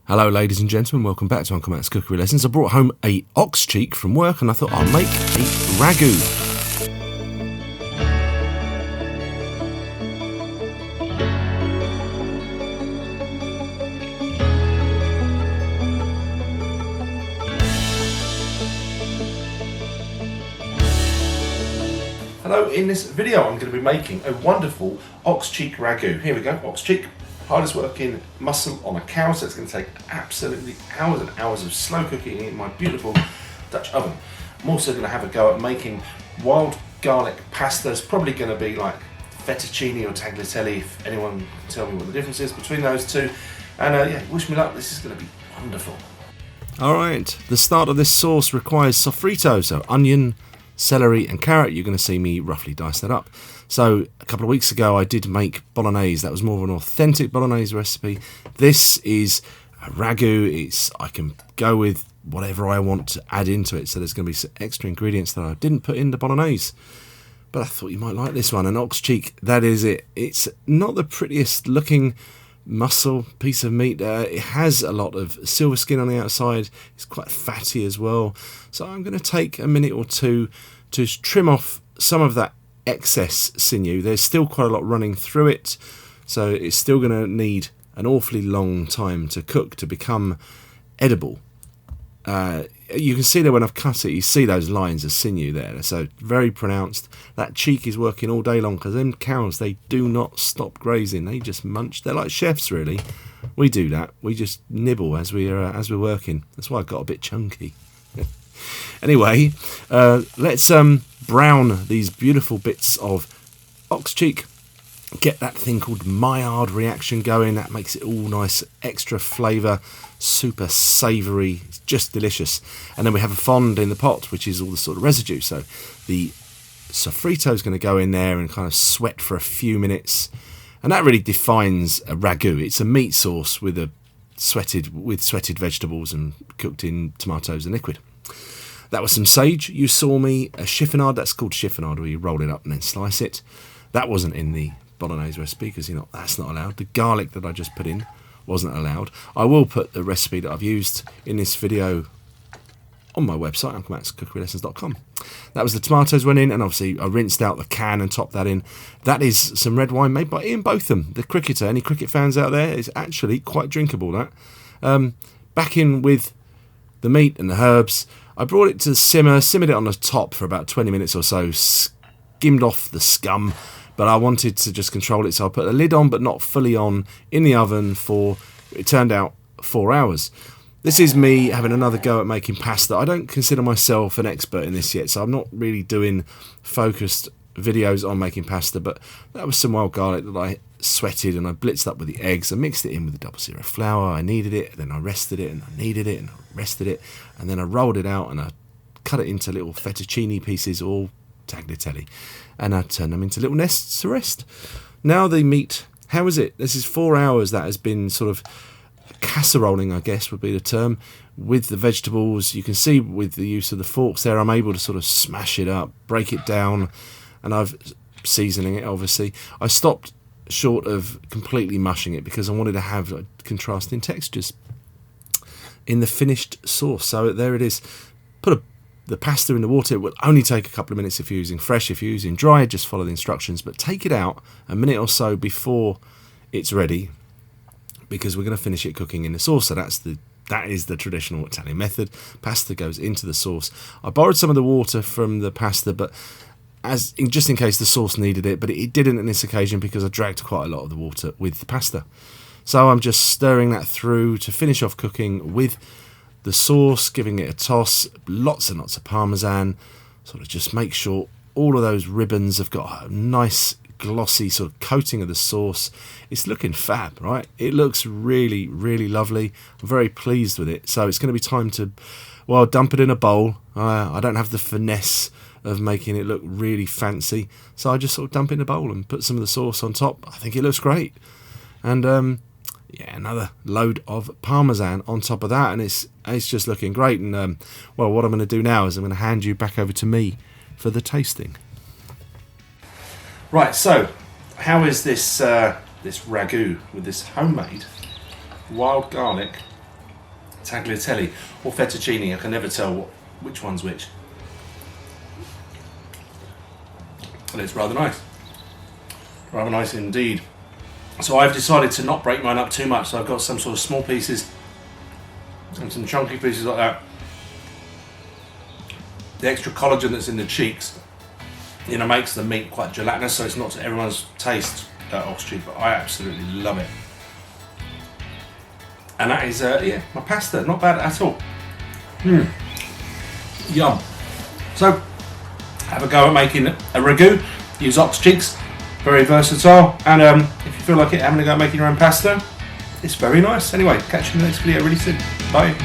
Hello ladies and gentlemen, welcome back to Uncle Matt's Cookery Lessons. I brought home a ox cheek from work and I thought I'll make a ragu. Hello, in this video I'm going to be making a wonderful ox cheek ragu. Here we go, ox cheek. Hardest working muscle on a cow, so it's going to take absolutely hours and hours of slow cooking in my beautiful Dutch oven. I'm also going to have a go at making wild garlic pasta. It's probably going to be like fettuccine or tagliatelle, if anyone can tell me what the difference is between those two. And yeah, wish me luck, this is going to be wonderful. Alright, the start of this sauce requires sofrito, so onion, celery and carrot. You're going to see me roughly dice that up. So a couple of weeks ago I did make Bolognese. That was more of an authentic Bolognese recipe. This is a ragu. I can go with whatever I want to add into it. So there's going to be some extra ingredients that I didn't put in the Bolognese. But I thought you might like this one. An ox cheek, that is it. It's not the prettiest looking muscle piece of meat. It has a lot of silver skin on the outside. It's quite fatty as well. So I'm going to take a minute or two to trim off some of that excess sinew. There's still quite a lot running through it, so it's still going to need an awfully long time to cook to become edible. You can see there when I've cut it, you see those lines of sinew there, so very pronounced. That cheek is working all day long because them cows, they do not stop grazing. They just munch. They're like chefs, really. We do that. We just nibble as we're working. That's why I got a bit chunky. Anyway, let's brown these beautiful bits of ox cheek. Get that thing called Maillard reaction going. That makes it all nice, extra flavour, super savoury. It's just delicious. And then we have a fond in the pot, which is all the sort of residue. So the sofrito is going to go in there and kind of sweat for a few minutes. And that really defines a ragu. It's a meat sauce with sweated vegetables and cooked in tomatoes and liquid. That was some sage. You saw me a chiffonade. That's called chiffonade, where you roll it up and then slice it. That wasn't in the Bolognese recipe because that's not allowed. The garlic that I just put in wasn't allowed. I will put the recipe that I've used in this video on my website, unclematscookerylessons.com. That was the tomatoes went in, and obviously I rinsed out the can and topped that in. That is some red wine made by Ian Botham, the cricketer. Any cricket fans out there? It's actually quite drinkable, that. Back in with the meat and the herbs. I brought it to simmer, simmered it on the top for about 20 minutes or so, skimmed off the scum, but I wanted to just control it, so I put the lid on, but not fully on, in the oven for, it turned out, 4 hours. This is me having another go at making pasta. I don't consider myself an expert in this yet, so I'm not really doing focused videos on making pasta, but that was some wild garlic that I sweated and I blitzed up with the eggs. I mixed it in with the double zero flour. I kneaded it, then I rested it, and I kneaded it, and I rested it, and then I rolled it out and I cut it into little fettuccine pieces, all tagliatelle, and I turned them into little nests to rest. Now the meat, how is it? This is 4 hours that has been sort of casseroling, I guess would be the term, with the vegetables. You can see with the use of the forks there, I'm able to sort of smash it up, break it down, and I've seasoning it, obviously. I stopped short of completely mushing it because I wanted to have contrasting textures in the finished sauce. So there it is. Put the pasta in the water. It will only take a couple of minutes if you're using fresh. If you're using dry, just follow the instructions, but take it out a minute or so before it's ready, because we're going to finish it cooking in the sauce. So that is the traditional Italian method. Pasta goes into the sauce. I borrowed some of the water from the pasta, but just in case the sauce needed it, but it didn't on this occasion because I dragged quite a lot of the water with the pasta. So I'm just stirring that through to finish off cooking with the sauce, giving it a toss, lots and lots of parmesan, sort of just make sure all of those ribbons have got a nice glossy sort of coating of the sauce. It's looking fab, right? It looks really, really lovely. I'm very pleased with it. So it's going to be time to, well, dump it in a bowl. I don't have the finesse of making it look really fancy, so I just sort of dump it in a bowl and put some of the sauce on top. I think it looks great. And yeah, another load of parmesan on top of that, and it's just looking great. And well, what I'm going to do now is I'm going to hand you back over to me for the tasting. Right, so how is this this ragu with this homemade wild garlic tagliatelle or fettuccine. I can never tell which one's which. And it's rather nice. Rather nice indeed. So I've decided to not break mine up too much, so I've got some sort of small pieces and some chunky pieces like that. The extra collagen that's in the cheeks, you know, makes the meat quite gelatinous, so it's not to everyone's taste, ox cheek, but I absolutely love it. And that is, yeah, my pasta, not bad at all. Yum. So, have a go at making a ragu. Use ox cheeks, very versatile. And if you feel like it, having a go at making your own pasta, it's very nice. Anyway, catch you in the next video really soon. Bye.